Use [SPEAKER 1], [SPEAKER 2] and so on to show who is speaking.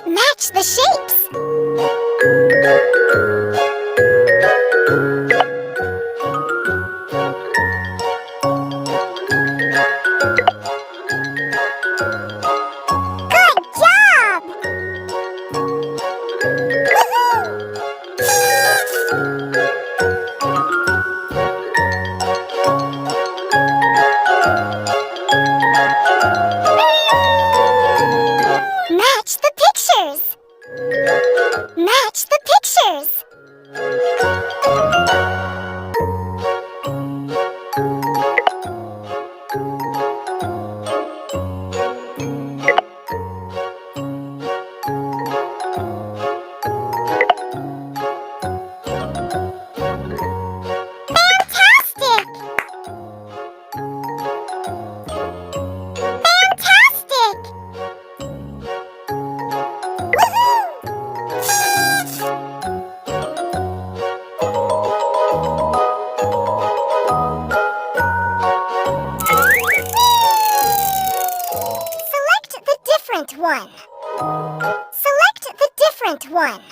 [SPEAKER 1] Match the shapes. Good job! Match the pictures. Match the pictures. Fantastic! Fantastic! Select the different one. Select the different one.